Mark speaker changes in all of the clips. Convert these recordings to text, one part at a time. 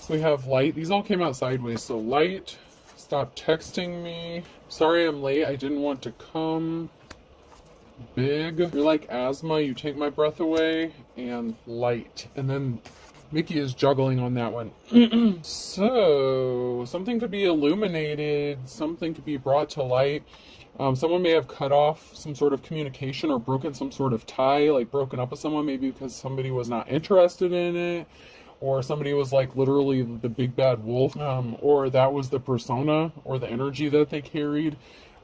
Speaker 1: So we have light. These all came out sideways. So light, stop texting me. Sorry I'm late. I didn't want to come. Big. You're like asthma. You take my breath away. And light. And then Mickey is juggling on that one. So something could be illuminated. Something could be brought to light. Someone may have cut off some sort of communication or broken some sort of tie, like broken up with someone, maybe because somebody was not interested in it, or somebody was like literally the big bad wolf, or that was the persona or the energy that they carried.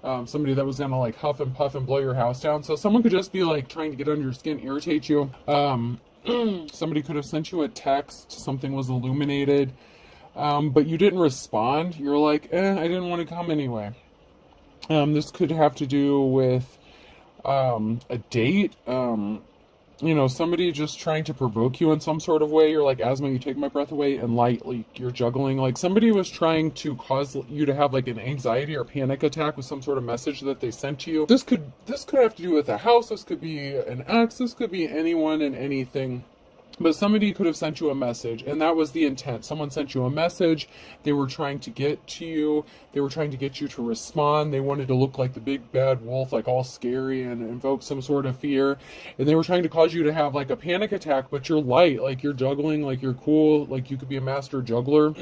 Speaker 1: Somebody that was gonna like huff and puff and blow your house down. So someone could just be like trying to get under your skin, irritate you. Somebody could have sent you a text, something was illuminated, but you didn't respond. You're like, I didn't want to come anyway. This could have to do with a date, somebody just trying to provoke you in some sort of way. You're like asthma, you take my breath away, and light, like you're juggling. Like somebody was trying to cause you to have like an anxiety or panic attack with some sort of message that they sent to you. This could have to do with a house. This could be an ex. This could be anyone and anything. But somebody could have sent you a message, and that was the intent. Someone sent you a message. They were trying to get to you. They were trying to get you to respond. They wanted to look like the big bad wolf, like all scary and invoke some sort of fear. And they were trying to cause you to have like a panic attack, but you're light, like you're juggling, like you're cool, like you could be a master juggler.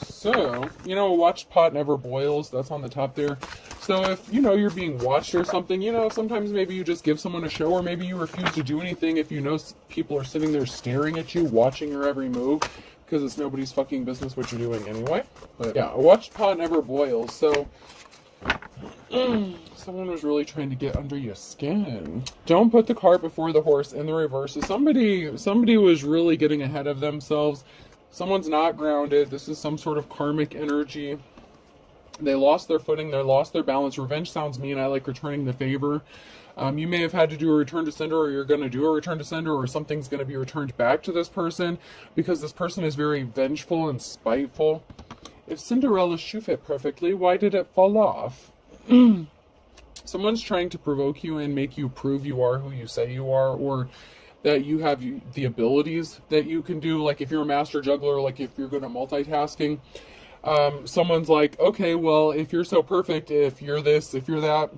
Speaker 1: So, a watched pot never boils. That's on the top there. So if, you're being watched or something, sometimes maybe you just give someone a show, or maybe you refuse to do anything if you know people are sitting there staring at you, watching your every move, because it's nobody's fucking business what you're doing anyway. But yeah, a watched pot never boils. So someone was really trying to get under your skin. Don't put the cart before the horse in the reverse. So somebody was really getting ahead of themselves. Someone's not grounded. This is some sort of karmic energy. They lost their footing. They lost their balance. Revenge sounds mean. I like returning the favor. You may have had to do a return to sender, or you're going to do a return to sender, or something's going to be returned back to this person because this person is very vengeful and spiteful. If Cinderella's shoe fit perfectly, why did it fall off? Someone's trying to provoke you and make you prove you are who you say you are, or that you have the abilities that you can do. Like if you're a master juggler, like if you're good at multitasking, someone's like, okay, well, if you're so perfect, if you're this, if you're that,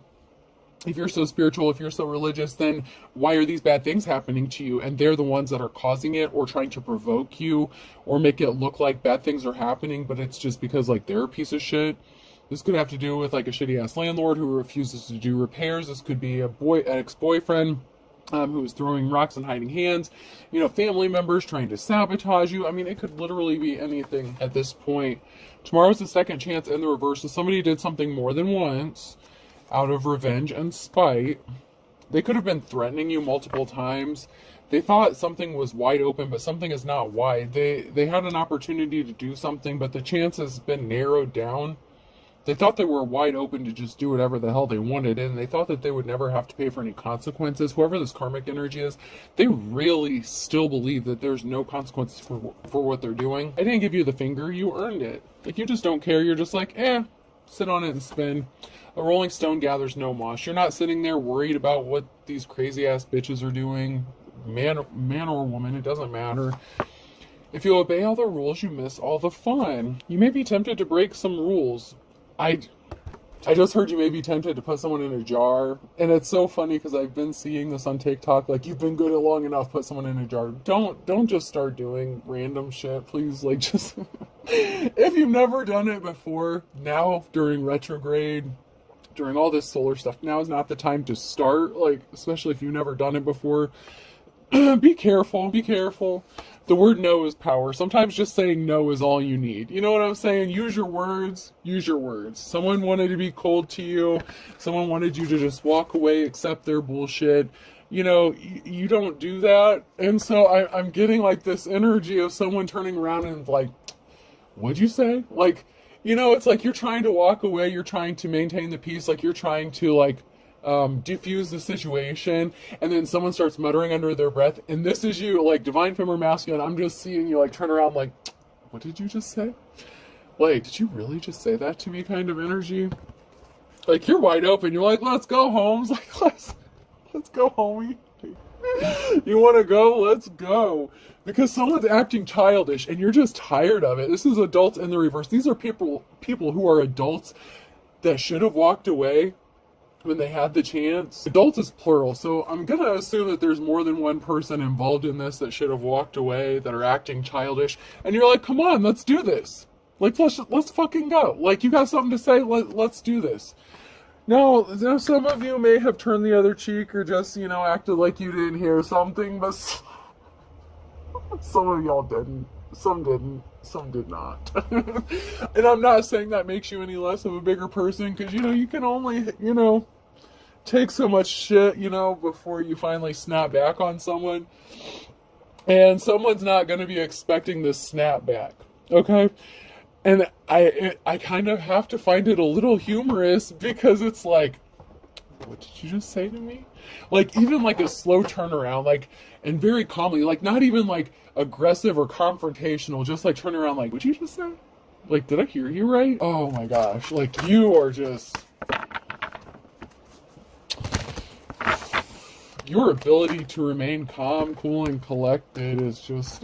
Speaker 1: if you're so spiritual, if you're so religious, then why are these bad things happening to you? And they're the ones that are causing it, or trying to provoke you, or make it look like bad things are happening, but it's just because like they're a piece of shit. This could have to do with like a shitty ass landlord who refuses to do repairs. This could be an ex-boyfriend who is throwing rocks and hiding hands, family members trying to sabotage you. I mean, it could literally be anything at this point. Tomorrow's the second chance in the reverse. So somebody did something more than once out of revenge and spite. They could have been threatening you multiple times. They thought something was wide open, but something is not wide. They had an opportunity to do something, but the chance has been narrowed down. They thought they were wide open to just do whatever the hell they wanted, and they thought that they would never have to pay for any consequences. Whoever this karmic energy is, they really still believe that there's no consequences for what they're doing. I didn't give you the finger, you earned it. Like, you just don't care. You're just like, sit on it and spin. A rolling stone gathers no moss. You're not sitting there worried about what these crazy ass bitches are doing. Man or woman, it doesn't matter. If you obey all the rules, you miss all the fun. You may be tempted to break some rules. I just heard you may be tempted to put someone in a jar. And it's so funny because I've been seeing this on TikTok. Like, you've been good at long enough, put someone in a jar. Don't just start doing random shit. Please, like, just... If you've never done it before, now during retrograde, during all this solar stuff, now is not the time to start. Like, especially if you've never done it before. Be careful. Be careful. The word no is power. Sometimes just saying no is all you need. You know what I'm saying? Use your words. Use your words. Someone wanted to be cold to you. Someone wanted you to just walk away, accept their bullshit. You don't do that. And so I'm getting like this energy of someone turning around and like, what'd you say? Like, it's like you're trying to walk away. You're trying to maintain the peace. Like you're trying to like, diffuse the situation, and then someone starts muttering under their breath, and this is you, like divine female masculine. I'm just seeing you like turn around like, what did you just say? Like, did you really just say that to me kind of energy? Like, you're wide open. You're like, let's go, Holmes. Like, let's go, homie. You want to go? Let's go. Because someone's acting childish and you're just tired of it. This is adults in the reverse. These are people who are adults that should have walked away when they had the chance. Adults is plural, so I'm going to assume that there's more than one person involved in this that should have walked away, that are acting childish. And you're like, come on, let's do this. Like, let's fucking go. Like, you got something to say? Let's do this. Now, some of you may have turned the other cheek or just, acted like you didn't hear something, but some of y'all didn't. Some didn't. Some did not. And I'm not saying that makes you any less of a bigger person, because, you can only, take so much shit, before you finally snap back on someone. And someone's not going to be expecting this snap back. Okay? And I kind of have to find it a little humorous, because it's like, what did you just say to me? Like, even like a slow turnaround, like, and very calmly, like, not even like aggressive or confrontational, just like turn around, like, what'd you just say? Like, did I hear you right? Oh my gosh, like, you are just, your ability to remain calm, cool, and collected is just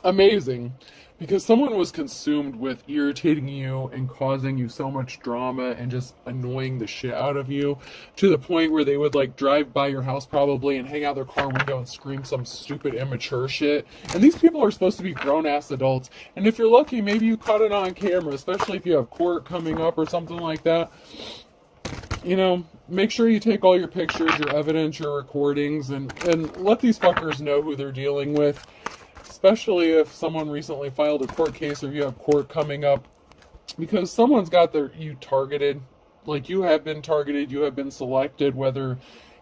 Speaker 1: amazing. Because someone was consumed with irritating you and causing you so much drama and just annoying the shit out of you, to the point where they would like drive by your house probably and hang out their car window and scream some stupid immature shit. And these people are supposed to be grown-ass adults. And if you're lucky, maybe you caught it on camera, especially if you have court coming up or something like that. Make sure you take all your pictures, your evidence, your recordings, and let these fuckers know who they're dealing with. Especially if someone recently filed a court case or you have court coming up, because someone's got you targeted. Like, you have been targeted, you have been selected, whether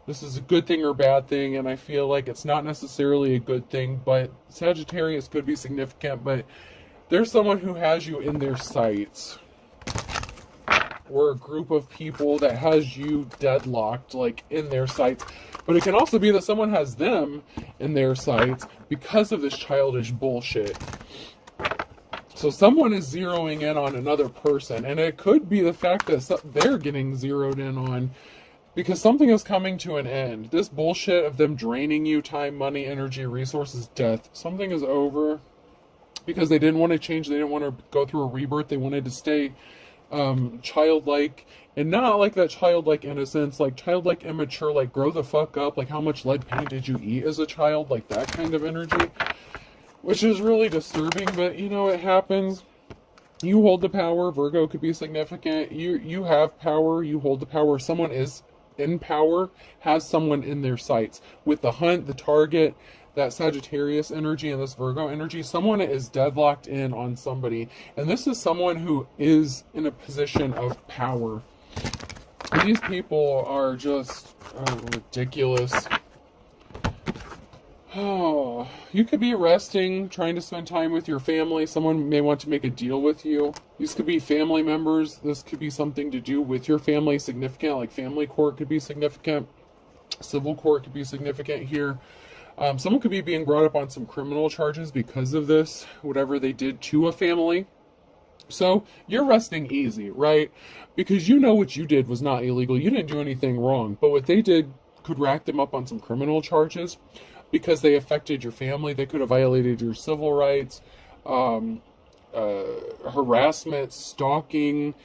Speaker 1: this is a good thing or bad thing, and I feel like it's not necessarily a good thing, but Sagittarius could be significant, but there's someone who has you in their sights, or a group of people that has you deadlocked, like, in their sights. But it can also be that someone has them in their sights because of this childish bullshit. So someone is zeroing in on another person, and it could be the fact that they're getting zeroed in on because something is coming to an end. This bullshit of them draining you time, money, energy, resources, death, something is over, because they didn't want to change. They didn't want to go through a rebirth. They wanted to stay childlike, and not like that childlike innocence, like childlike immature, like grow the fuck up, like how much lead paint did you eat as a child, like that kind of energy, which is really disturbing, but it happens. You hold the power. Virgo could be significant. You have power, you hold the power. Someone is in power, has someone in their sights. With the hunt, the target, that Sagittarius energy and this Virgo energy, someone is deadlocked in on somebody, and this is someone who is in a position of power. And these people are just ridiculous. Oh, you could be resting, trying to spend time with your family. Someone may want to make a deal with you. These could be family members. This could be something to do with your family, significant, like family court could be significant. Civil court could be significant here. Someone could be being brought up on some criminal charges because of this, whatever they did to a family. So you're resting easy, right? Because you know what you did was not illegal. You didn't do anything wrong. But what they did could rack them up on some criminal charges because they affected your family. They could have violated your civil rights, harassment, stalking,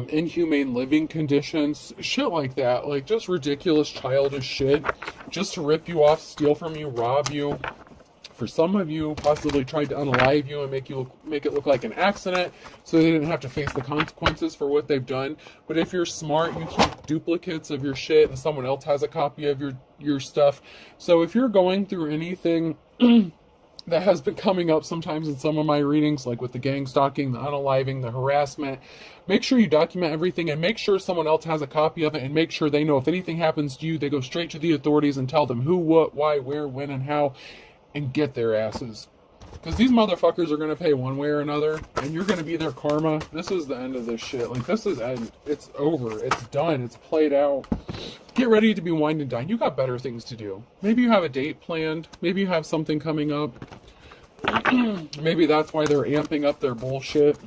Speaker 1: inhumane living conditions, shit like that. Like, just ridiculous, childish shit, just to rip you off, steal from you, rob you. For some of you, possibly tried to unalive you and make it look like an accident, so they didn't have to face the consequences for what they've done. But if you're smart, you keep duplicates of your shit, and someone else has a copy of your stuff. So if you're going through anything that has been coming up sometimes in some of my readings, like with the gang stalking, the unaliving, the harassment, make sure you document everything, and make sure someone else has a copy of it, and make sure they know if anything happens to you, they go straight to the authorities and tell them who, what, why, where, when, and how, and get their asses. Because these motherfuckers are going to pay one way or another, and you're going to be their karma. This is the end of this shit. Like, this is end. It's over. It's done. It's played out. Get ready to be wined and dined. You got better things to do. Maybe you have a date planned. Maybe you have something coming up. Maybe that's why they're amping up their bullshit.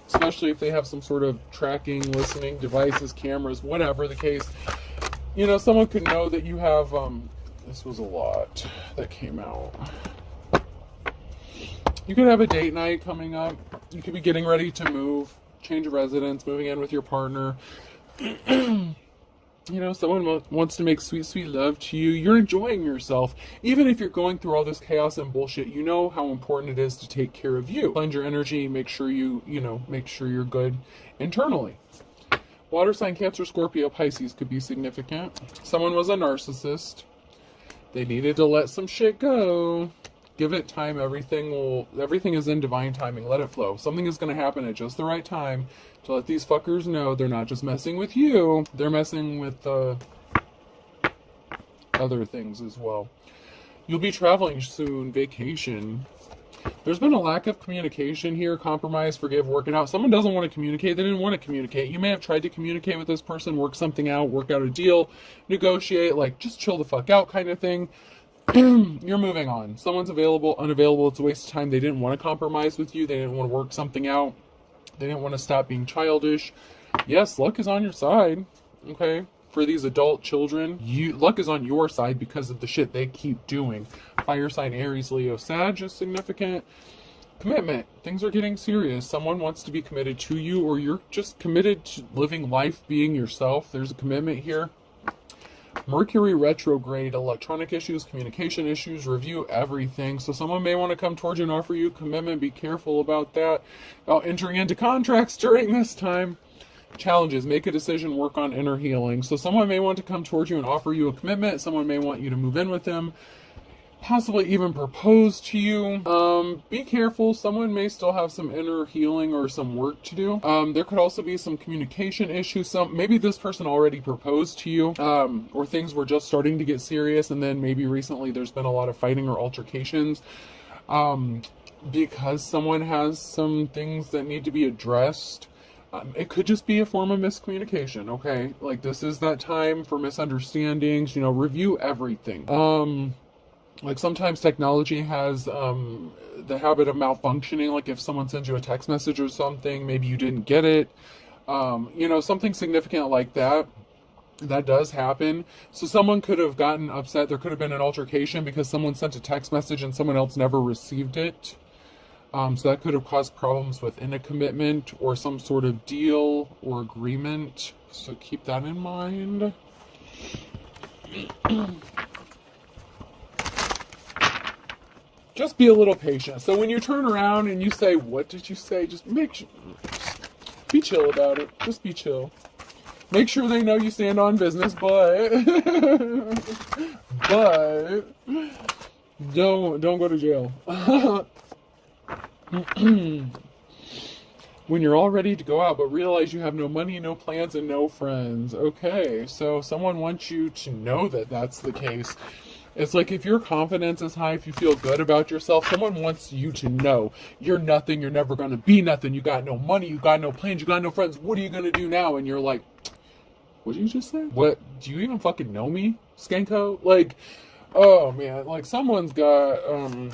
Speaker 1: Especially if they have some sort of tracking, listening devices, cameras, whatever the case. You know, someone could know that you have This was a lot that came out. You could have a date night coming up. You could be getting ready to move, change of residence, moving in with your partner. You know, someone wants to make sweet, sweet love to you. You're enjoying yourself. Even if you're going through all this chaos and bullshit, you know how important it is to take care of you. Cleanse your energy, make sure make sure you're good internally. Water sign, Cancer, Scorpio, Pisces could be significant. Someone was a narcissist. They needed to let some shit go. Give it time. Everything is in divine timing. Let it flow. Something is going to happen at just the right time to let these fuckers know they're not just messing with you. They're messing with other things as well. You'll be traveling soon. Vacation. There's been a lack of communication here. Compromise, forgive, work it out. Someone doesn't want to communicate. They didn't want to communicate. You may have tried to communicate with this person, work something out, work out a deal, negotiate, like just chill the fuck out kind of thing. You're moving on. Someone's available, unavailable. It's a waste of time. They didn't want to compromise with you. They didn't want to work something out. They didn't want to stop being childish. Yes, luck is on your side. Okay. For these adult children, luck is on your side because of the shit they keep doing. Fire sign, Aries, Leo, Sag is significant. Commitment. Things are getting serious. Someone wants to be committed to you, or you're just committed to living life being yourself. There's a commitment here. Mercury retrograde, electronic issues, communication issues, review everything. So someone may want to come towards you and offer you commitment. Be careful about that. About entering into contracts during this time. Challenges, make a decision, work on inner healing. So someone may want to come towards you and offer you a commitment. Someone may want you to move in with them. Possibly even propose to you. Be careful. Someone may still have some inner healing or some work to do. There could also be some communication issues. Maybe this person already proposed to you, or things were just starting to get serious, and then maybe recently there's been a lot of fighting or altercations. Because someone has some things that need to be addressed. It could just be a form of miscommunication, okay? Like, this is that time for misunderstandings, review everything. Like, sometimes technology has the habit of malfunctioning. Like, if someone sends you a text message or something, maybe you didn't get it. Something significant like that. That does happen. So someone could have gotten upset. There could have been an altercation because someone sent a text message and someone else never received it. So that could have caused problems within a commitment or some sort of deal or agreement. So keep that in mind. Just be a little patient. So when you turn around and you say, what did you say? Just be chill about it. Just be chill. Make sure they know you stand on business, but don't go to jail. When you're all ready to go out, but realize you have no money, no plans, and no friends. Okay, so someone wants you to know that that's the case. It's like if your confidence is high, if you feel good about yourself, someone wants you to know you're nothing, you're never going to be nothing, you got no money, you got no plans, you got no friends, what are you going to do now? And you're like, what did you just say? What? Do you even fucking know me, Skanko? Like, oh man, like someone's got an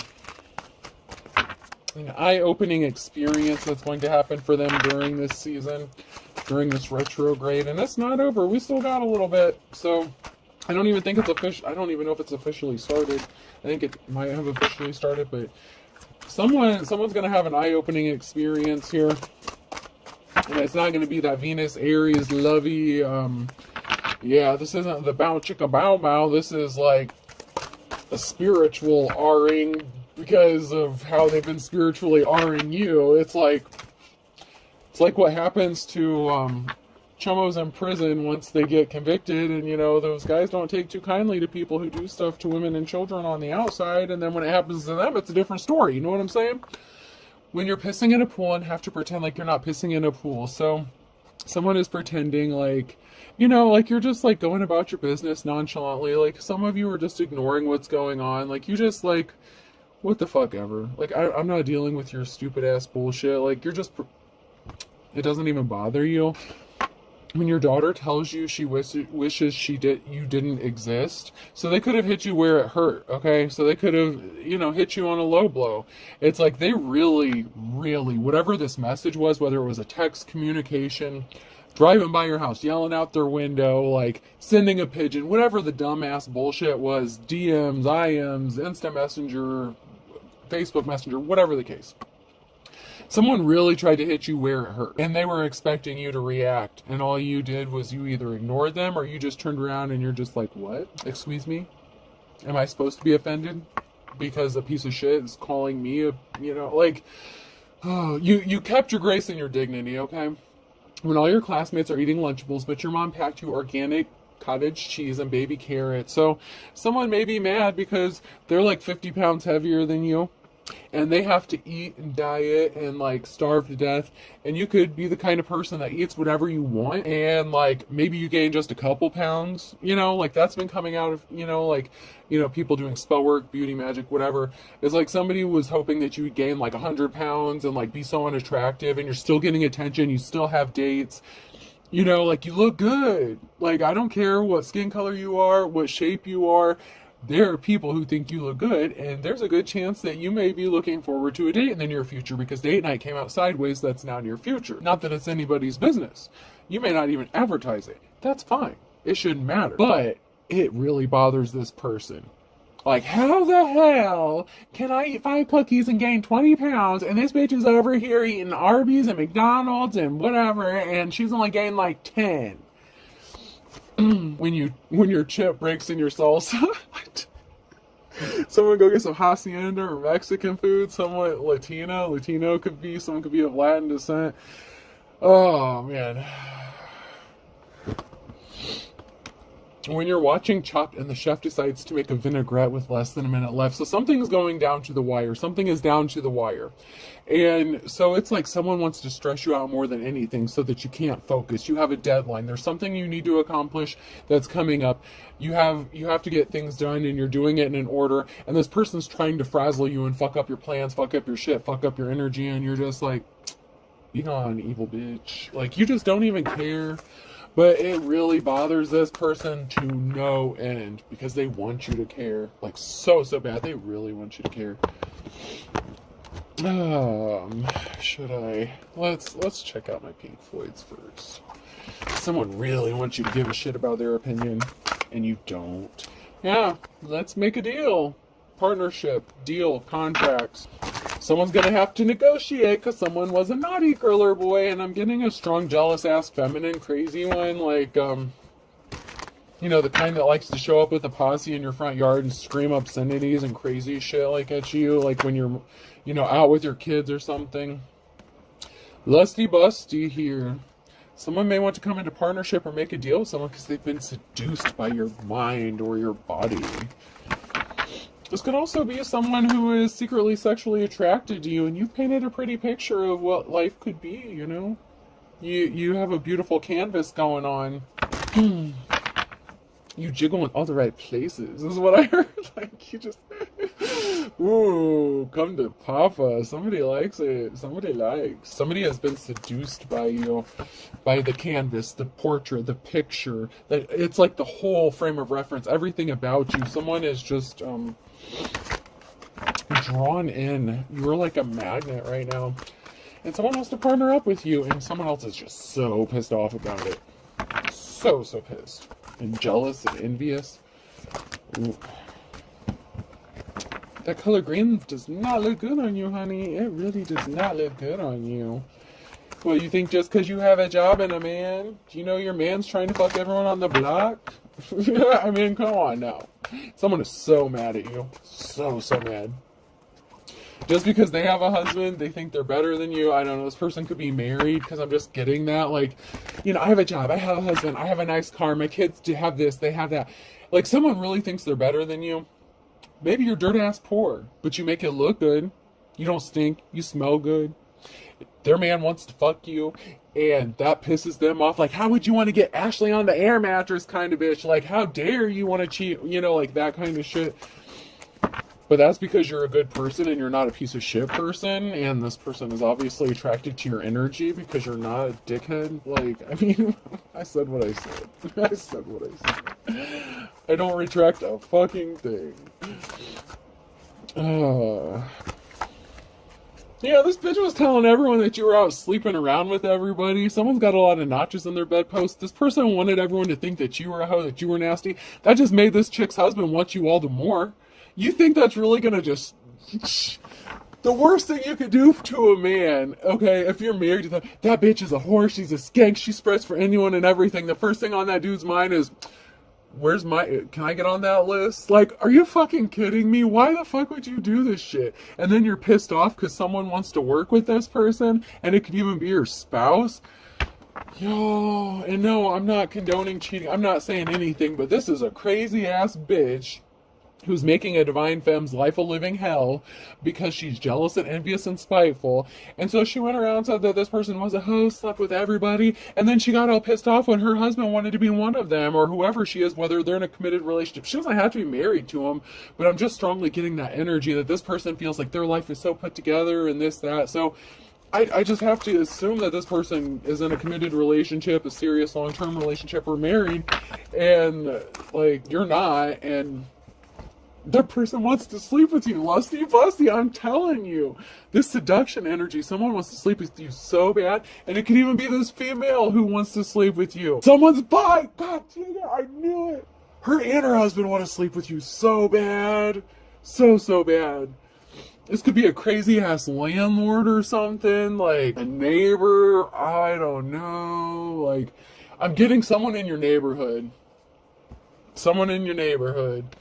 Speaker 1: eye-opening experience that's going to happen for them during this season, during this retrograde, and it's not over. We still got a little bit, so I don't even think it's official. I don't even know if it's officially started. I think it might have officially started, but someone's going to have an eye-opening experience here, and it's not going to be that Venus, Aries, lovey. Yeah, this isn't the bow chicka bow bow. This is like a spiritual R-ing because of how they've been spiritually R-ing you. It's like what happens to chummos in prison once they get convicted, and those guys don't take too kindly to people who do stuff to women and children on the outside, and then when it happens to them, it's a different story. You know what I'm saying? When you're pissing in a pool and have to pretend like you're not pissing in a pool, so someone is pretending like, like you're just like going about your business nonchalantly. Like some of you are just ignoring what's going on. Like you just like, what the fuck ever. Like I'm not dealing with your stupid ass bullshit. Like you're just, it doesn't even bother you. When your daughter tells you she wishes you didn't exist, so they could have hit you where it hurt, okay? So they could have, hit you on a low blow. It's like they really, really, whatever this message was, whether it was a text communication, driving by your house, yelling out their window, like sending a pigeon, whatever the dumbass bullshit was, DMs, IMs, Instant Messenger, Facebook Messenger, whatever the case. Someone really tried to hit you where it hurt, and they were expecting you to react, and all you did was you either ignored them or you just turned around and you're just like, what? Excuse me? Am I supposed to be offended because a piece of shit is calling me a, oh, you kept your grace and your dignity, okay? When all your classmates are eating Lunchables, but your mom packed you organic cottage cheese and baby carrots. So someone may be mad because they're like 50 pounds heavier than you, and they have to eat and diet and like starve to death, and you could be the kind of person that eats whatever you want, and like maybe you gain just a couple pounds, like that's been coming out of, people doing spell work, beauty magic, whatever. It's like somebody was hoping that you would gain like 100 pounds and like be so unattractive, and you're still getting attention, you still have dates, you look good. Like, I don't care what skin color you are, what shape you are. There are people who think you look good, and there's a good chance that you may be looking forward to a date in the near future, because date night came out sideways. That's now near future. Not that it's anybody's business. You may not even advertise it. That's fine. It shouldn't matter. But it really bothers this person. Like, how the hell can I eat 5 cookies and gain 20 pounds, and this bitch is over here eating Arby's and McDonald's and whatever, and she's only gained like 10? When your chip breaks in your salsa, someone go get some hacienda or Mexican food. Someone Latino could be, someone could be of Latin descent. Oh man. When you're watching Chopped and the chef decides to make a vinaigrette with less than a minute left. So something is going down to the wire. Something is down to the wire. And so it's like someone wants to stress you out more than anything so that you can't focus. You have a deadline. There's something you need to accomplish that's coming up. You have to get things done, and you're doing it in an order. And this person's trying to frazzle you and fuck up your plans, fuck up your shit, fuck up your energy. And you're just like, be gone, evil bitch. Like, you just don't even care. But it really bothers this person to no end, because they want you to care. Like, so bad. They really want you to care. Should I? Let's check out my Pink Floyds first. Someone really wants you to give a shit about their opinion, and you don't. Yeah, let's make a deal. Partnership, deal, contracts. Someone's gonna have to negotiate because someone was a naughty girl or boy, and I'm getting a strong, jealous-ass, feminine, crazy one, like, the kind that likes to show up with a posse in your front yard and scream obscenities and crazy shit, like, at you, like when you're, out with your kids or something. Lusty busty here. Someone may want to come into partnership or make a deal with someone because they've been seduced by your mind or your body. This could also be someone who is secretly sexually attracted to you, and you've painted a pretty picture of what life could be, You have a beautiful canvas going on. You jiggle in all the right places. This is what I heard. Like, you just... Ooh, come to Papa. Somebody likes it. Somebody has been seduced by you. By the canvas, the portrait, the picture. It's like the whole frame of reference. Everything about you. Someone is just... drawn in. You're like a magnet right now, and someone wants to partner up with you, and someone else is just so pissed off about it, so pissed and jealous and envious. Ooh. That color green does not look good on you, honey. It really does not look good on you. Well, you think just because you have a job and a man, do you know your man's trying to fuck everyone on the block? I mean, come on now. Someone is so mad at you. So mad. Just because they have a husband, they think they're better than you. I don't know. This person could be married, because I'm just getting that. Like, I have a job. I have a husband. I have a nice car. My kids have this. They have that. Like, someone really thinks they're better than you. Maybe you're dirt ass poor, but you make it look good. You don't stink. You smell good. Their man wants to fuck you, and that pisses them off. Like, how would you want to get Ashley on the air mattress kind of bitch? Like, how dare you want to cheat? Like that kind of shit. But that's because you're a good person and you're not a piece of shit person, and this person is obviously attracted to your energy because you're not a dickhead. Like, I mean, I said what I said. I don't retract a fucking thing. Yeah, this bitch was telling everyone that you were out sleeping around with everybody. Someone's got a lot of notches in their bedpost. This person wanted everyone to think that you were a hoe, that you were nasty. That just made this chick's husband want you all the more. You think that's really gonna just... The worst thing you could do to a man, okay, if you're married to that bitch is a whore, she's a skank, she spreads for anyone and everything. The first thing on that dude's mind is... can I get on that list? Like, are you fucking kidding me? Why the fuck would you do this shit? And then you're pissed off because someone wants to work with this person, and it could even be your spouse. Yo, and no, I'm not condoning cheating. I'm not saying anything, but this is a crazy ass bitch who's making a divine femme's life a living hell because she's jealous and envious and spiteful. And so she went around and said that this person was a hoe, slept with everybody, and then she got all pissed off when her husband wanted to be one of them, or whoever she is, whether they're in a committed relationship. She doesn't have to be married to him, but I'm just strongly getting that energy that this person feels like their life is so put together and this, that. So I just have to assume that this person is in a committed relationship, a serious long-term relationship, or married, and like you're not, and that person wants to sleep with you. Lusty busty, I'm telling you. This seduction energy, someone wants to sleep with you so bad, and it could even be this female who wants to sleep with you. Someone's bi! God damn it, I knew it! Her and her husband want to sleep with you so bad. So bad. This could be a crazy ass landlord or something, like a neighbor, I don't know. Like, I'm getting someone in your neighborhood. Someone in your neighborhood.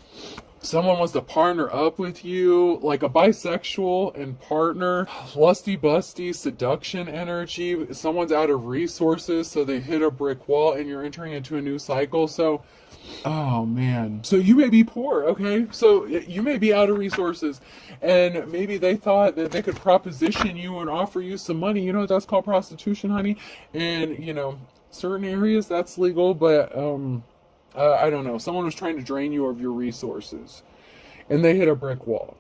Speaker 1: Someone wants to partner up with you, like a bisexual and partner, lusty busty, seduction energy. Someone's out of resources, so they hit a brick wall and you're entering into a new cycle. So, oh man. So you may be poor, okay? So you may be out of resources, and maybe they thought that they could proposition you and offer you some money. You know what that's called? Prostitution, honey. And, you know, certain areas that's legal, but, I don't know. Someone was trying to drain you of your resources, and they hit a brick wall.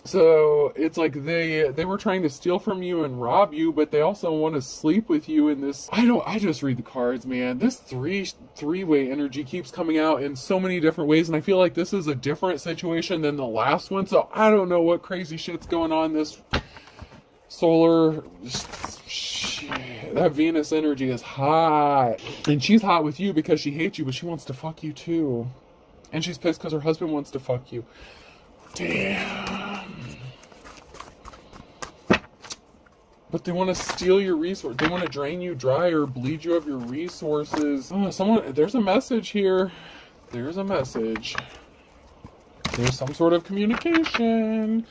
Speaker 1: So it's like they were trying to steal from you and rob you, but they also want to sleep with you in this. I just read the cards, man. This three-way energy keeps coming out in so many different ways, and I feel like this is a different situation than the last one. So I don't know what crazy shit's going on this solar. That Venus energy is hot. And she's hot with you because she hates you, but she wants to fuck you too. And she's pissed because her husband wants to fuck you. Damn. But they want to steal your resources. They want to drain you dry or bleed you of your resources. Oh, there's a message here. There's a message. There's some sort of communication.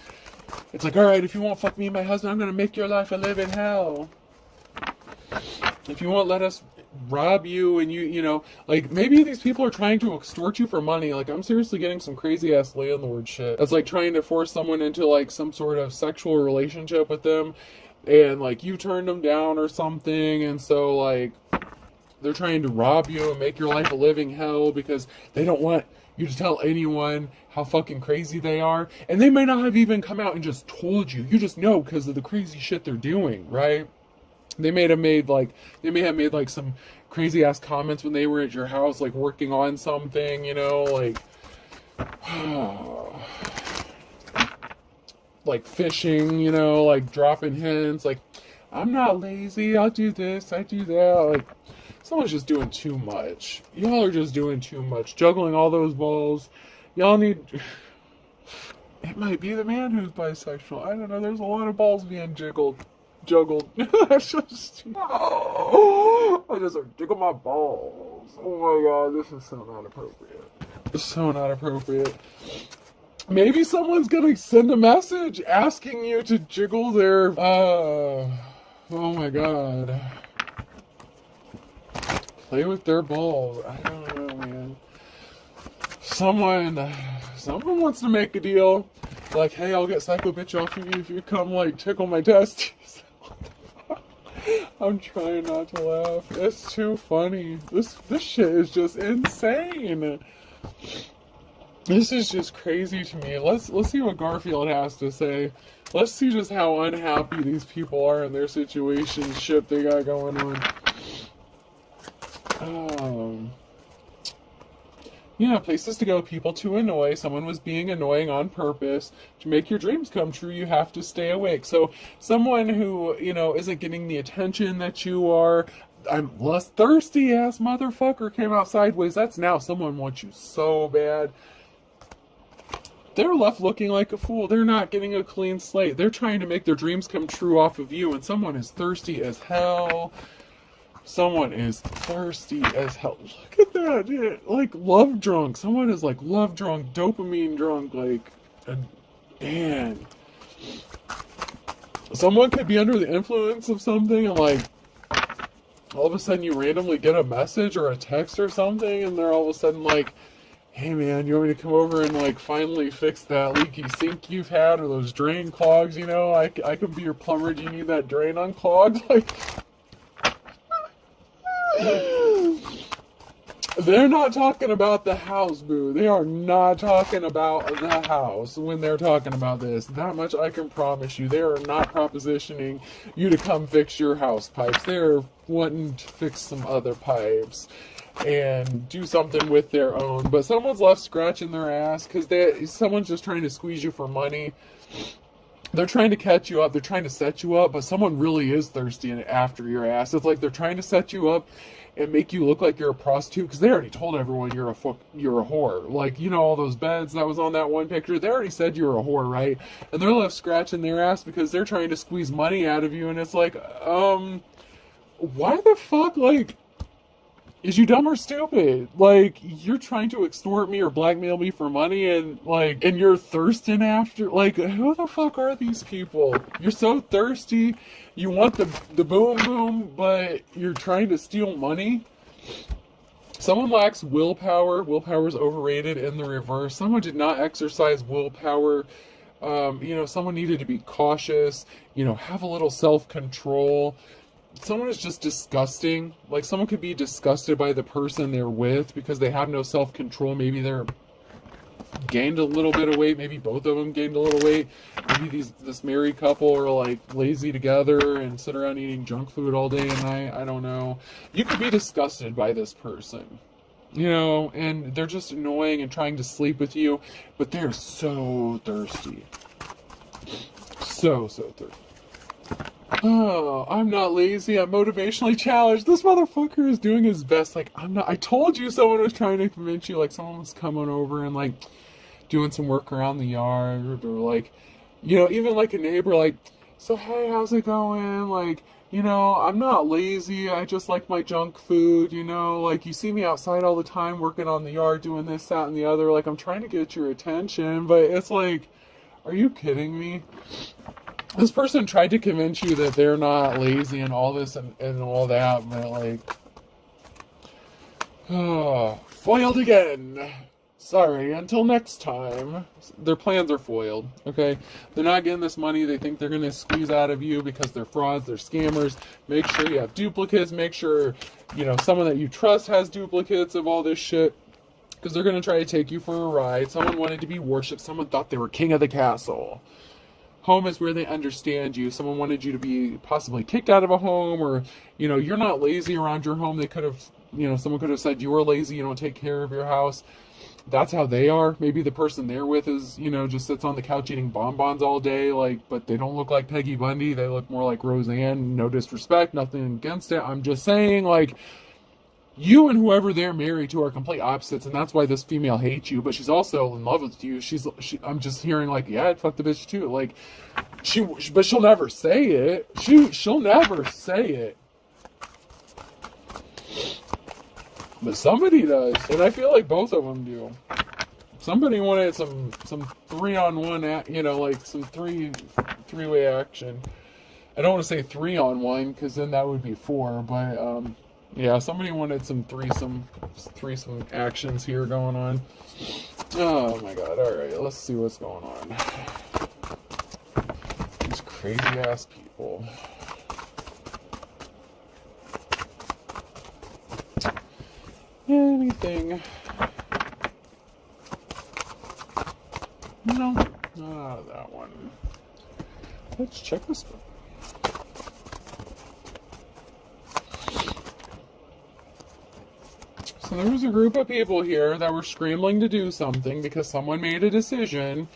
Speaker 1: It's like, alright, if you won't fuck me and my husband, I'm going to make your life a living hell. If you won't let us rob you, and you know, like, maybe these people are trying to extort you for money. Like, I'm seriously getting some crazy ass landlord shit. That's like trying to force someone into like some sort of sexual relationship with them, and like you turned them down or something, and so like they're trying to rob you and make your life a living hell because they don't want you to tell anyone how fucking crazy they are. And they may not have even come out and just told you. You just know because of the crazy shit they're doing, right? They may have made like some crazy ass comments when they were at your house, like working on something, you know, like like fishing, you know, like dropping hints, like, I'm not lazy, I'll do this, I do that. Like, someone's just doing too much. Y'all are just doing too much. Juggling all those balls. Y'all need... It might be the man who's bisexual. I don't know, there's a lot of balls being juggled. That's just... Oh, I just jiggle my balls. Oh my god, this is so not appropriate. So not appropriate. Maybe someone's gonna send a message asking you to jiggle their... Oh my god. Play with their balls. I don't know, man. Someone wants to make a deal. Like, hey, I'll get psycho bitch off of you if you come, like, tickle my testes. I'm trying not to laugh. It's too funny. This shit is just insane. This is just crazy to me. Let's see what Garfield has to say. Let's see just how unhappy these people are in their situationship they got going on. Yeah, places to go, people to annoy. Someone was being annoying on purpose. To make your dreams come true, you have to stay awake. So, someone who, isn't getting the attention that you are, I'm less thirsty ass motherfucker came out sideways. That's now someone wants you so bad. They're left looking like a fool. They're not getting a clean slate. They're trying to make their dreams come true off of you, and someone is thirsty as hell. Someone is thirsty as hell. Look at that, dude. Like, love drunk. Someone is like love drunk, dopamine drunk, like, man. Someone could be under the influence of something, and like, all of a sudden you randomly get a message or a text or something, and they're all of a sudden like, hey man, you want me to come over and like finally fix that leaky sink you've had, or those drain clogs, I could be your plumber. Do you need that drain unclogged? Like, they're not talking about the house, boo. They are not talking about the house when they're talking about this. That much I can promise you. They are not propositioning you to come fix your house pipes. They're wanting to fix some other pipes and do something with their own. But someone's left scratching their ass because someone's just trying to squeeze you for money. They're trying to catch you up. They're trying to set you up, but someone really is thirsty and after your ass. It's like they're trying to set you up and make you look like you're a prostitute because they already told everyone you're a whore. Like, all those beds that was on that one picture, they already said you're a whore, right? And they're left scratching their ass because they're trying to squeeze money out of you, and it's like, why the fuck, like, is you dumb or stupid? Like, you're trying to extort me or blackmail me for money, and you're thirsting after, like, who the fuck are these people? You're so thirsty, you want the boom boom, but you're trying to steal money? Someone lacks willpower. Willpower is overrated in the reverse. Someone did not exercise willpower. Someone needed to be cautious, have a little self-control. Someone is just disgusting. Like, someone could be disgusted by the person they're with because they have no self-control. Maybe they're gained a little bit of weight. Maybe both of them gained a little weight. Maybe this married couple are like lazy together and sit around eating junk food all day and night. I don't know. You could be disgusted by this person, and they're just annoying and trying to sleep with you, but they're so thirsty. So thirsty. Oh, I'm not lazy. I'm motivationally challenged. This motherfucker is doing his best. Like, I told you someone was trying to convince you. Like, someone was coming over and, like, doing some work around the yard. Or, like, even, like, a neighbor, like, so, hey, how's it going? Like, I'm not lazy. I just like my junk food, Like, you see me outside all the time working on the yard, doing this, that, and the other. Like, I'm trying to get your attention. But it's like, are you kidding me? This person tried to convince you that they're not lazy and all this and all that, but like, foiled again. Sorry, until next time. Their plans are foiled, okay? They're not getting this money they think they're going to squeeze out of you because they're frauds, they're scammers. Make sure you have duplicates. Make sure, someone that you trust has duplicates of all this shit because they're going to try to take you for a ride. Someone wanted to be worshipped. Someone thought they were king of the castle. Home is where they understand you. Someone wanted you to be possibly kicked out of a home, or, you're not lazy around your home. They could have, someone could have said you were lazy, you don't take care of your house. That's how they are. Maybe the person they're with is, just sits on the couch eating bonbons all day, but they don't look like Peggy Bundy. They look more like Roseanne. No disrespect, nothing against it. I'm just saying, you and whoever they're married to are complete opposites, and that's why this female hates you, but she's also in love with you. I'm just hearing, yeah, I'd fuck the bitch too. But she'll never say it. She'll never say it. But somebody does, and I feel like both of them do. Somebody wanted some 3-on-1, some three-way action. I don't want to say 3-on-1, because then that would be 4, but, yeah, somebody wanted some threesome actions here going on. Oh my god, alright, let's see what's going on. These crazy ass people. Anything. No, not that one. Let's check this one. So there was a group of people here that were scrambling to do something because someone made a decision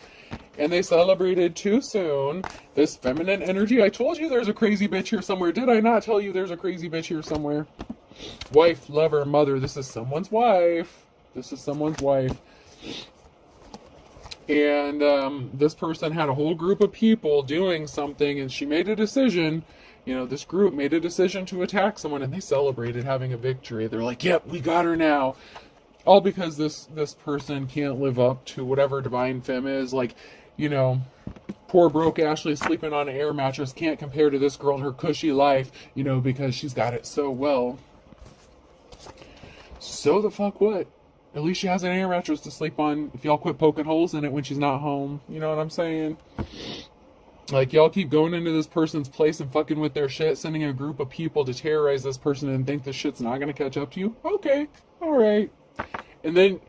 Speaker 1: and they celebrated too soon. This feminine energy. I told you there's a crazy bitch here somewhere. Did I not tell you there's a crazy bitch here somewhere? Wife, lover, mother. This is someone's wife. This is someone's wife. And this person had a whole group of people doing something, and she made a decision. You know, this group made a decision to attack someone, and they celebrated having a victory. They're like, yep, we got her now. All because this person can't live up to whatever divine femme is. Like, you know, poor broke Ashley sleeping on an air mattress can't compare to this girl and her cushy life, you know, because she's got it so well. So the fuck what? At least she has an air mattress to sleep on if y'all quit poking holes in it when she's not home. You know what I'm saying? Like, y'all keep going into this person's place and fucking with their shit, sending a group of people to terrorize this person and think this shit's not gonna catch up to you? Okay, alright. And then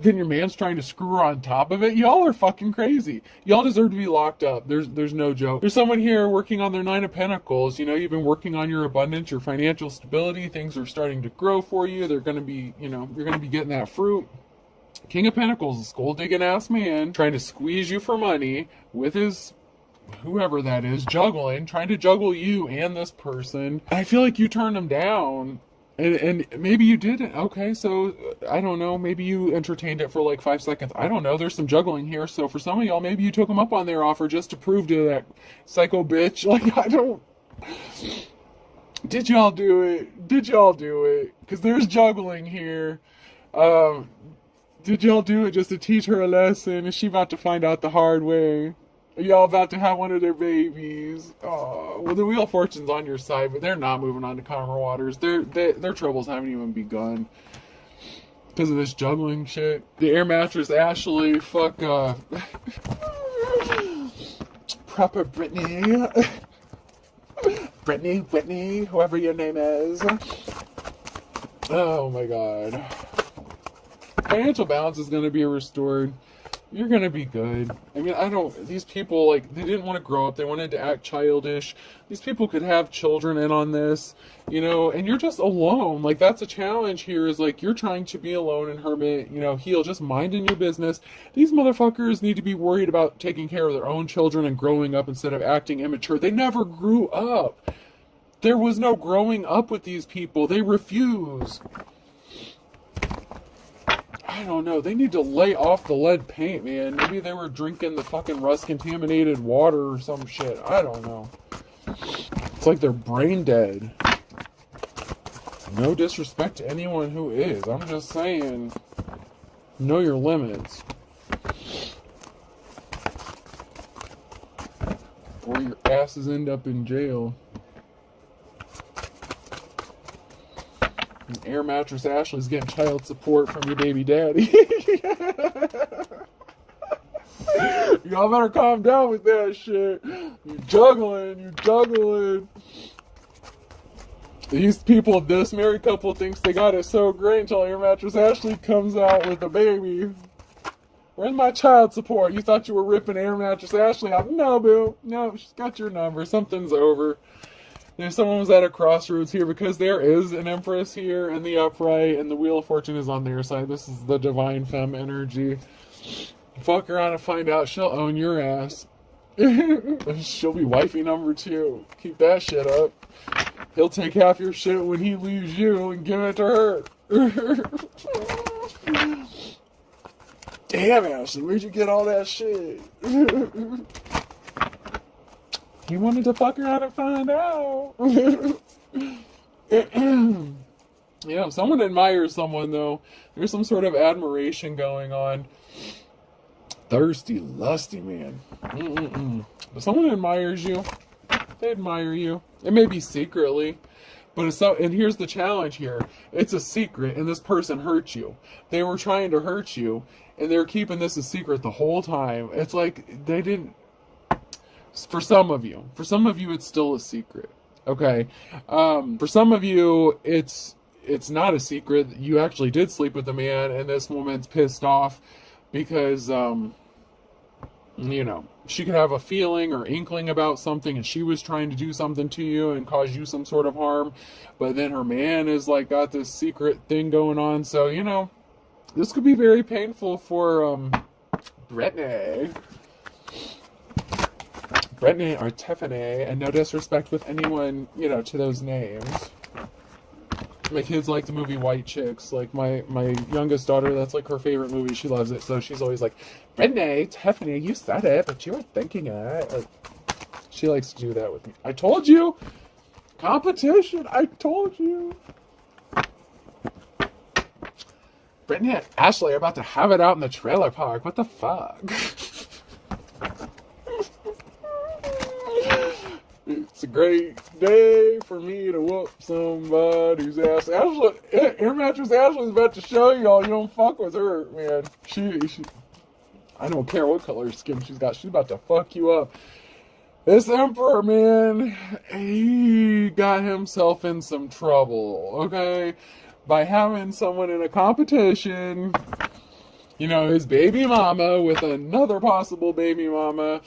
Speaker 1: your man's trying to screw her on top of it? Y'all are fucking crazy. Y'all deserve to be locked up. There's no joke. There's someone here working on their 9 of Pentacles. You know, you've been working on your abundance, your financial stability. Things are starting to grow for you. They're going to be, you know, you're going to be getting that fruit. King of Pentacles, a skull-digging ass man, trying to squeeze you for money with his, whoever that is, juggling, trying to juggle you and this person. I feel like you turned him down. And maybe you didn't. Okay, so I don't know. Maybe you entertained it for like 5 seconds. I don't know. There's some juggling here. So for some of y'all, maybe you took them up on their offer just to prove to that psycho bitch. Like, I don't... Did y'all do it? Did y'all do it? Because there's juggling here. Did y'all do it just to teach her a lesson? Is she about to find out the hard way? Are y'all about to have one of their babies? Oh, well, the Wheel of Fortune's on your side, but they're not moving on to calmer waters. Their troubles haven't even begun because of this juggling shit. The air mattress, Ashley, fuck, proper Brittany, Whitney, whoever your name is. Oh my God. Financial balance is going to be restored. You're going to be good. I mean, these people, like, they didn't want to grow up. They wanted to act childish. These people could have children in on this, you know, and you're just alone. Like, that's a challenge here is, like, you're trying to be alone and hermit, you know, heal, just minding your business. These motherfuckers need to be worried about taking care of their own children and growing up instead of acting immature. They never grew up. There was no growing up with these people. They refuse. I don't know. They need to lay off the lead paint, man. Maybe they were drinking the fucking rust-contaminated water or some shit. I don't know. It's like they're brain dead. No disrespect to anyone who is. I'm just saying, know your limits. Or your asses end up in jail. And air mattress Ashley's getting child support from your baby daddy. Y'all better calm down with that shit. You juggling. These people, this married couple thinks they got it so great until air mattress Ashley comes out with a baby. Where's my child support? You thought you were ripping air mattress Ashley out? No, boo. No, she's got your number. Something's over. There's someone was at a crossroads here because there is an Empress here in the upright and the Wheel of Fortune is on their side. This is the Divine Femme energy. Fuck around and find out she'll own your ass. She'll be wifey number 2. Keep that shit up. He'll take half your shit when he leaves you and give it to her. Damn, Ashley, where'd you get all that shit? You wanted to fuck around and find out. Yeah, if someone admires someone, though, there's some sort of admiration going on. Thirsty, lusty man. If someone admires you, they admire you. It may be secretly, but it's so. And here's the challenge here: it's a secret, and this person hurt you. They were trying to hurt you, and they're keeping this a secret the whole time. It's like they didn't. For some of you, it's still a secret. Okay, for some of you, it's not a secret. You actually did sleep with the man, and this woman's pissed off because you know, she could have a feeling or inkling about something and she was trying to do something to you and cause you some sort of harm, but then her man is like got this secret thing going on. So, you know, this could be very painful for Brittany or Tiffany, and no disrespect with anyone, you know, to those names. My kids like the movie White Chicks. Like my youngest daughter, that's like her favorite movie. She loves it. So she's always like, Brittany, Tiffany, you said it, but you were thinking it. Like, she likes to do that with me. I told you. Competition. I told you. Brittany and Ashley are about to have it out in the trailer park. What the fuck? It's a great day for me to whoop somebody's ass. Ashley, Air Mattress Ashley's about to show y'all you don't fuck with her, man. She, I don't care what color skin she's got. She's about to fuck you up. This Emperor, man, he got himself in some trouble, okay? By having someone in a competition, you know, his baby mama with another possible baby mama.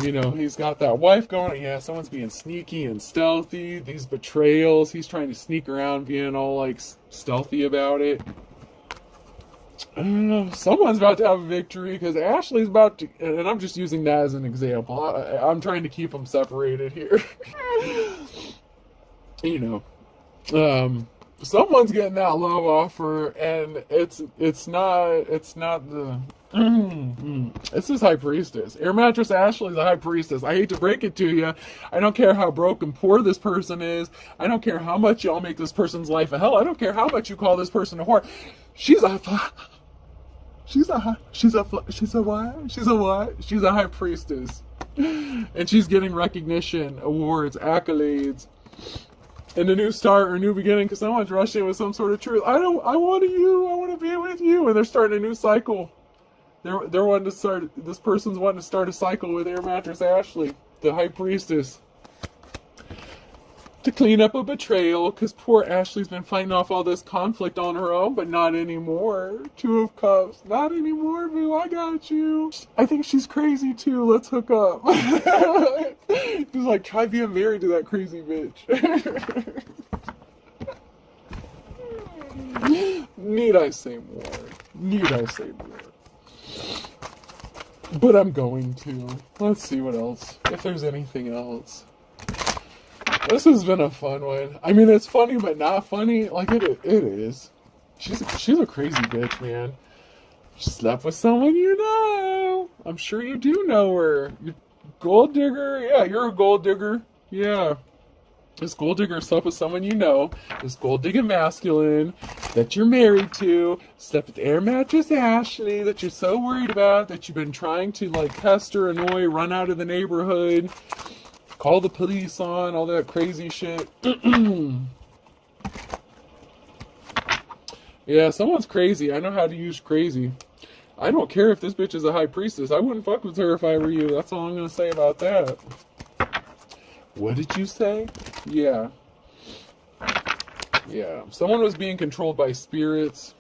Speaker 1: You know, he's got that wife going. Yeah, someone's being sneaky and stealthy. These betrayals. He's trying to sneak around, being all like stealthy about it. Someone's about to have a victory because Ashley's about to, and I'm just using that as an example. I'm trying to keep them separated here. You know, someone's getting that love offer, and it's not the. It's this high priestess. Air Mattress Ashley's a high priestess. I hate to break it to you. I don't care how broke and poor this person is. I don't care how much y'all make this person's life a hell. I don't care how much you call this person a whore. She's a high priestess. And she's getting recognition, awards, accolades, and a new start or new beginning because someone's rushing with some sort of truth. I want to be with you. And they're starting a new cycle. They're wanting to start. This person's wanting to start a cycle with Air Mattress Ashley, the high priestess, to clean up a betrayal. Because poor Ashley's been fighting off all this conflict on her own, but not anymore. Two of Cups, not anymore, boo. I got you. I think she's crazy too. Let's hook up. Just like try being married to that crazy bitch. Need I say more? Need I say more? But I'm going to. Let's see what else. If there's anything else. This has been a fun one. I mean, it's funny, but not funny. Like, it is. She's a crazy bitch, man. She slept with someone you know. I'm sure you do know her. You gold digger? Yeah, you're a gold digger. Yeah. This gold digger slept with someone you know. This gold digger masculine that you're married to. Slept with Air Mattress Ashley that you're so worried about. That you've been trying to, like, pester, annoy, run out of the neighborhood. Call the police on. All that crazy shit. Yeah, someone's crazy. I know how to use crazy. I don't care if this bitch is a high priestess. I wouldn't fuck with her if I were you. That's all I'm going to say about that. What did you say? Yeah. Yeah. Someone was being controlled by spirits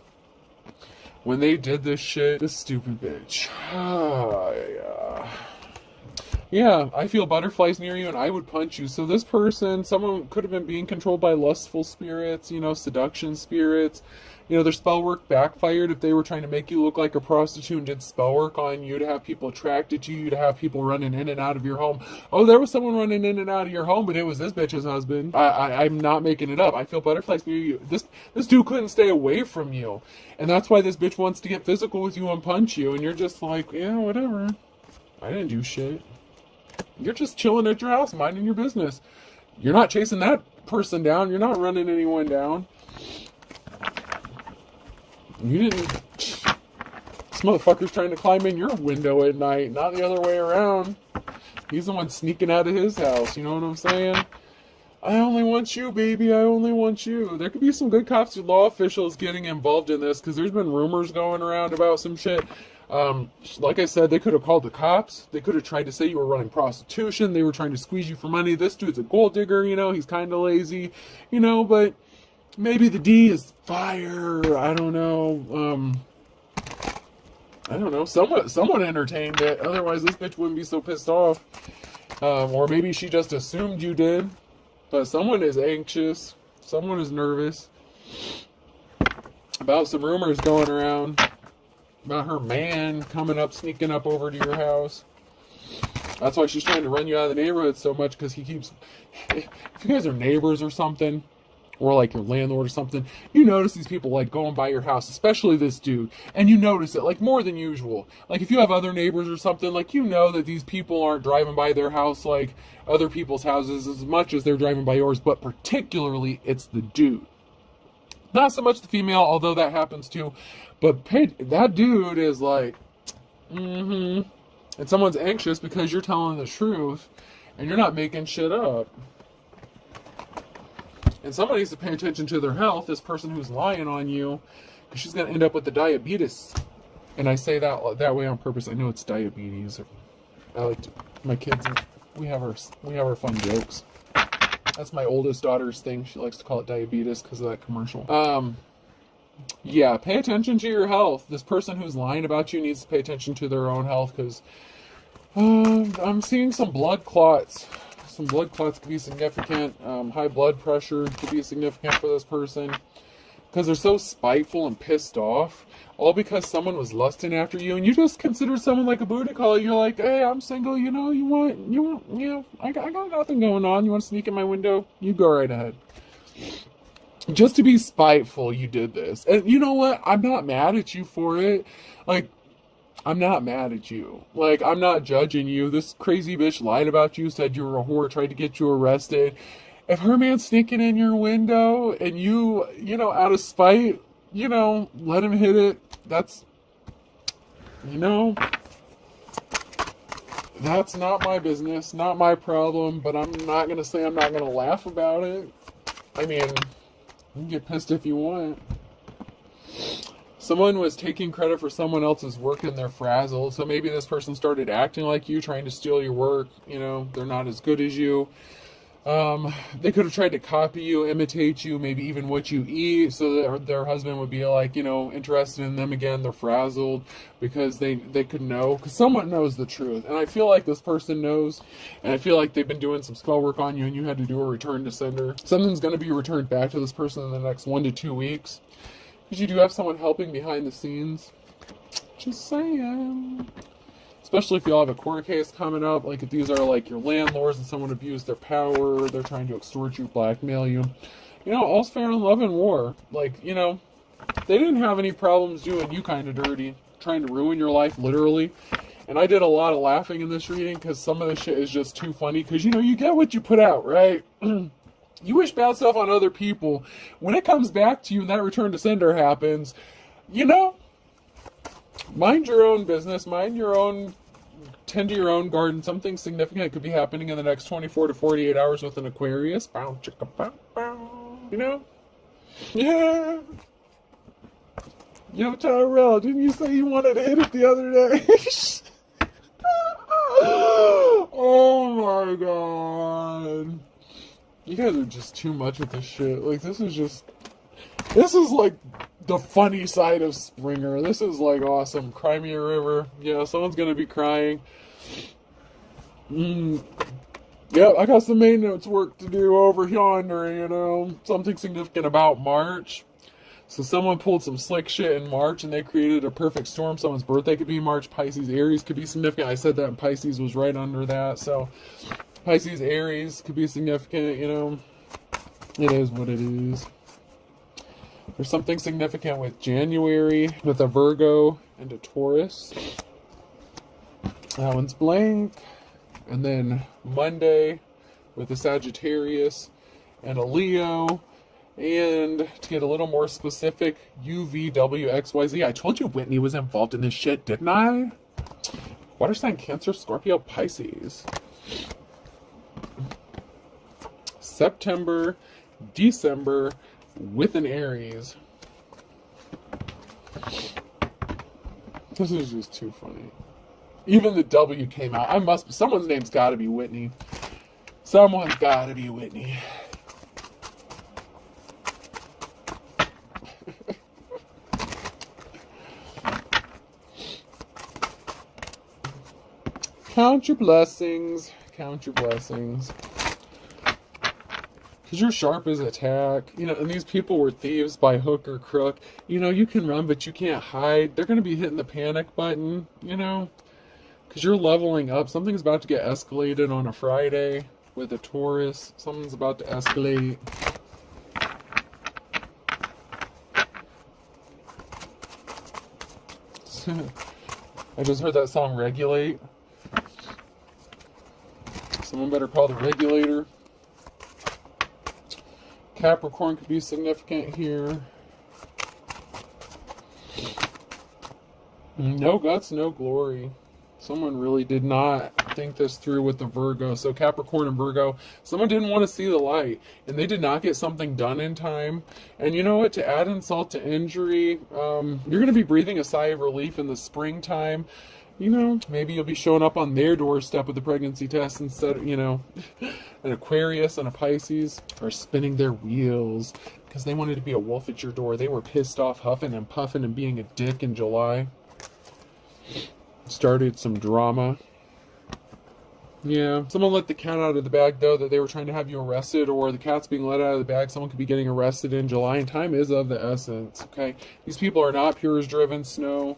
Speaker 1: when they did this shit. This stupid bitch. Yeah. Yeah, I feel butterflies near you and I would punch you. So this person, someone could have been being controlled by lustful spirits, you know, seduction spirits. You know, their spell work backfired if they were trying to make you look like a prostitute and did spell work on you to have people attracted to you, to have people running in and out of your home. Oh, there was someone running in and out of your home, but it was this bitch's husband. I'm not making it up. I feel butterflies near you. This dude couldn't stay away from you. And that's why this bitch wants to get physical with you and punch you. And you're just like, yeah, whatever. I didn't do shit. You're just chilling at your house, minding your business. You're not chasing that person down. You're not running anyone down. You didn't. This motherfucker's trying to climb in your window at night, not the other way around. He's the one sneaking out of his house. You know what I'm saying? I only want you, baby. I only want you. There could be some good cops and law officials getting involved in this because there's been rumors going around about some shit. Like I said, they could have called the cops. They could have tried to say you were running prostitution. They were trying to squeeze you for money. This dude's a gold digger, you know. He's kind of lazy, you know, but maybe the D is fire. I don't know. I don't know, someone entertained it. Otherwise, this bitch wouldn't be so pissed off. Or maybe she just assumed you did. But someone is anxious. Someone is nervous about some rumors going around about her man coming up, sneaking up over to your house. That's why she's trying to run you out of the neighborhood so much, because he keeps... If you guys are neighbors or something, or like your landlord or something, you notice these people like going by your house, especially this dude, and you notice it like more than usual. Like if you have other neighbors or something, like you know that these people aren't driving by their house like other people's houses as much as they're driving by yours, but particularly it's the dude. Not so much the female, although that happens too, but that dude is like, and someone's anxious because you're telling the truth and you're not making shit up. And someone needs to pay attention to their health, this person who's lying on you, because she's going to end up with the diabetes. And I say that way on purpose. I know it's diabetes. I like to, my kids, we have our fun jokes. That's my oldest daughter's thing. She likes to call it diabetes because of that commercial. Yeah, pay attention to your health. This person who's lying about you needs to pay attention to their own health, because I'm seeing some blood clots. Some blood clots could be significant. High blood pressure could be significant for this person, because they're so spiteful and pissed off, all because someone was lusting after you, and you just consider someone like a booty call. You're like, hey, I'm single, you know, I got nothing going on. You want to sneak in my window? You go right ahead. Just to be spiteful, you did this. And you know what? I'm not mad at you for it. Like, I'm not mad at you. Like, I'm not judging you. This crazy bitch lied about you, said you were a whore, tried to get you arrested. If her man's sneaking in your window and you know, out of spite, you know, let him hit it, that's, you know, that's not my business, not my problem, but I'm not going to say I'm not going to laugh about it. I mean, you can get pissed if you want. Someone was taking credit for someone else's work and they're frazzled. So maybe this person started acting like you, trying to steal your work. You know, they're not as good as you. They could have tried to copy you, imitate you, maybe even what you eat, so that their husband would be like, you know, interested in them again. They're frazzled because they could know, because someone knows the truth. And I feel like this person knows, and I feel like they've been doing some spell work on you and you had to do a return to sender. Something's going to be returned back to this person in the next 1 to 2 weeks. Because you do have someone helping behind the scenes. Just saying. Especially if y'all have a court case coming up. Like if these are like your landlords and someone abused their power. They're trying to extort you, blackmail you. You know, all's fair in love and war. Like, you know, they didn't have any problems doing you kind of dirty. Trying to ruin your life, literally. And I did a lot of laughing in this reading because some of the shit is just too funny. Because, you know, you get what you put out, right? You wish bad stuff on other people. When it comes back to you and that return to sender happens, you know, mind your own business, tend to your own garden. Something significant could be happening in the next 24 to 48 hours with an Aquarius. Bow, chicka, bow, bow. You know? Yeah. Yo, Tyrell, didn't you say you wanted to hit it the other day? Oh my god. You guys are just too much with this shit. Like, this is like the funny side of Springer. This is like awesome. Cry me a river. Yeah, someone's gonna be crying. Yeah, I got some maintenance work to do over yonder, you know. Something significant about March. So someone pulled some slick shit in March and they created a perfect storm. Someone's birthday could be March. Pisces, Aries could be significant. I said that, and Pisces was right under that. So Pisces, Aries could be significant, you know. It is what it is. There's something significant with January, with a Virgo and a Taurus. That one's blank. And then Monday with a Sagittarius and a Leo. And to get a little more specific, UVWXYZ. I told you Whitney was involved in this shit, didn't I? Water sign, Cancer, Scorpio, Pisces. September, December with an Aries. This is just too funny. Even the W came out. Someone's name's gotta be Whitney. Someone's gotta be Whitney. Count your blessings. Count your blessings. Because you're sharp as attack. You know, and these people were thieves by hook or crook. You know, you can run, but you can't hide. They're going to be hitting the panic button, you know. Because you're leveling up. Something's about to get escalated on a Friday with a Taurus. Something's about to escalate. I just heard that song Regulate. Someone better call the regulator. Capricorn could be significant here. No guts, no glory. Someone really did not think this through with the Virgo. So Capricorn and Virgo, someone didn't want to see the light, and they did not get something done in time. And you know what? To add insult to injury, you're going to be breathing a sigh of relief in the springtime. You know, maybe you'll be showing up on their doorstep with a pregnancy test instead of, you know, an Aquarius and a Pisces are spinning their wheels because they wanted to be a wolf at your door. They were pissed off, huffing and puffing and being a dick in July. Started some drama. Yeah, someone let the cat out of the bag, though, that they were trying to have you arrested, or the cat's being let out of the bag. Someone could be getting arrested in July, and time is of the essence, okay? These people are not pure as driven snow.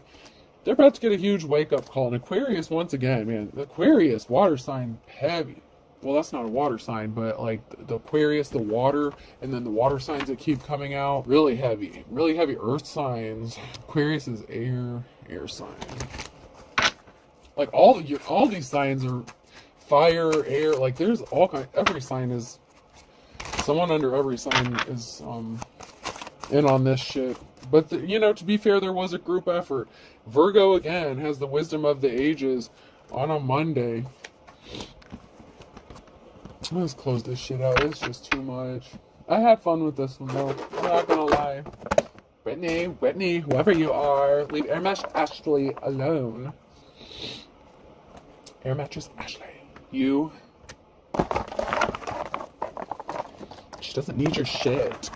Speaker 1: They're about to get a huge wake-up call. And Aquarius, once again, man, the Aquarius, water sign, heavy. Well, that's not a water sign, but like the Aquarius, the water, and then the water signs that keep coming out, really heavy earth signs. Aquarius is air sign. Like all these signs are fire, air, like there's all kind, every sign is, someone under every sign is in on this shit. But you know, to be fair, there was a group effort. Virgo again has the wisdom of the ages on a Monday. Let's close this shit out. It's just too much. I had fun with this one though. I'm not gonna lie. Whitney, whoever you are, leave Air Mattress Ashley alone. Air Mattress Ashley. You. She doesn't need your shit.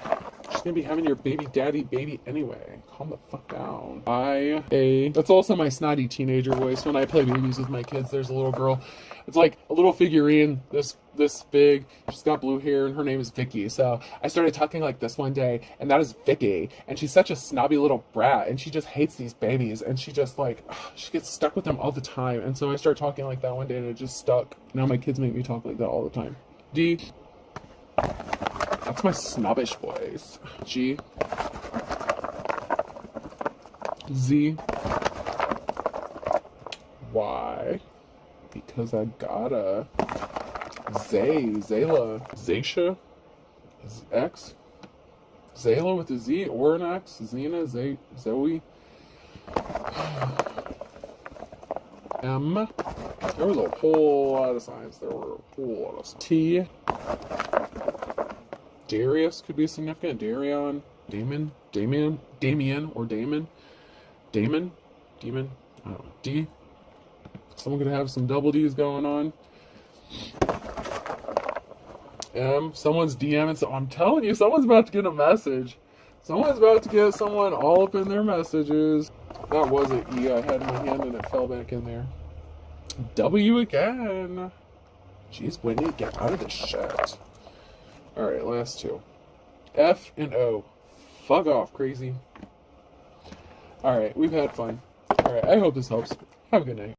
Speaker 1: She's gonna be having your baby daddy baby anyway. Calm the fuck down. That's also my snotty teenager voice. When I play movies with my kids, there's a little girl. It's like a little figurine, this big. She's got blue hair, and her name is Vicky. So I started talking like this one day, and that is Vicky. And she's such a snobby little brat, and she just hates these babies, and she just like, she gets stuck with them all the time. And so I started talking like that one day, and it just stuck. Now my kids make me talk like that all the time. D. That's my snobbish voice. G. Z. Y. Because I gotta. Zayla. Zaysha. X. Zayla with a Z or an X. Zena. Zoe. M. There was a whole lot of signs. T. Darius could be significant. Damon, or Damon. I don't know. D. Someone could have some double D's going on. M. Someone's DMing. So I'm telling you, someone's about to get a message. Someone's about to get someone all up in their messages. That was an E I had in my hand and it fell back in there. W again. Jeez, Whitney, get out of this shit. Alright, last two. F and O. Fuck off, crazy. Alright, we've had fun. Alright, I hope this helps. Have a good night.